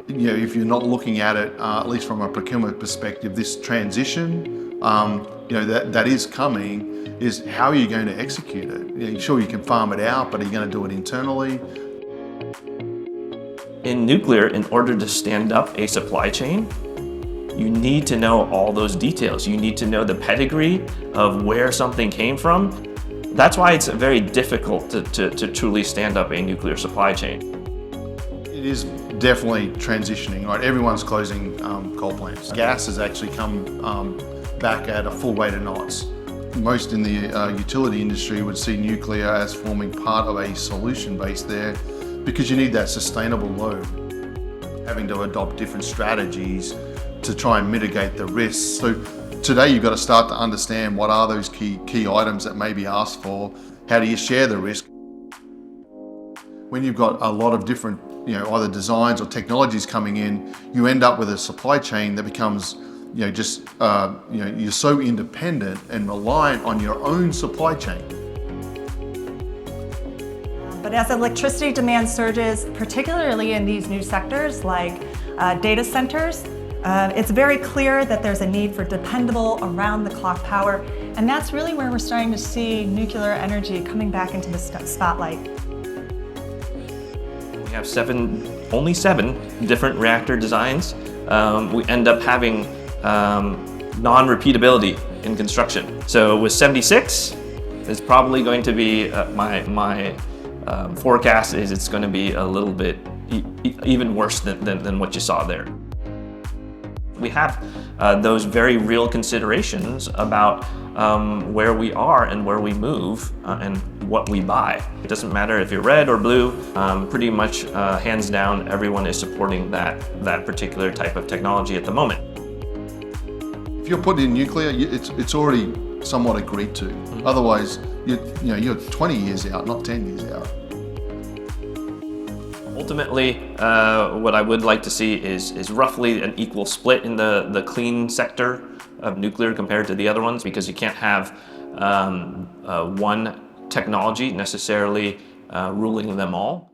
if you're not looking at it, at least from a procurement perspective, this transition, that is coming, is how are you going to execute it? Sure, you can farm it out, but are you going to do it internally? In nuclear, in order to stand up a supply chain, you need to know all those details. You need to know the pedigree of where something came from. That's why it's very difficult to truly stand up a nuclear supply chain. It is definitely transitioning, right? Everyone's closing coal plants. Gas has actually come back at a full weight of knots. Most in the utility industry would see nuclear as forming part of a solution base there, because you need that sustainable load. Having to adopt different strategies to try and mitigate the risks. So today you've got to start to understand what are those key items that may be asked for. How do you share the risk? When you've got a lot of different either designs or technologies coming in, you end up with a supply chain that becomes you're so independent and reliant on your own supply chain. But as electricity demand surges, particularly in these new sectors like data centers, it's very clear that there's a need for dependable, around-the-clock power, and that's really where we're starting to see nuclear energy coming back into the spotlight. We have only seven different reactor designs. We end up having non-repeatability in construction. So with 76, it's probably going to be my forecast is it's going to be a little bit even worse than what you saw there. We have those very real considerations about where we are and where we move and what we buy. It doesn't matter if you're red or blue, pretty much hands down, everyone is supporting that particular type of technology at the moment. If you're putting in nuclear, it's already somewhat agreed to. Mm-hmm. Otherwise, you're 20 years out, not 10 years out. Ultimately, what I would like to see is roughly an equal split in the clean sector of nuclear compared to the other ones, because you can't have one technology necessarily ruling them all.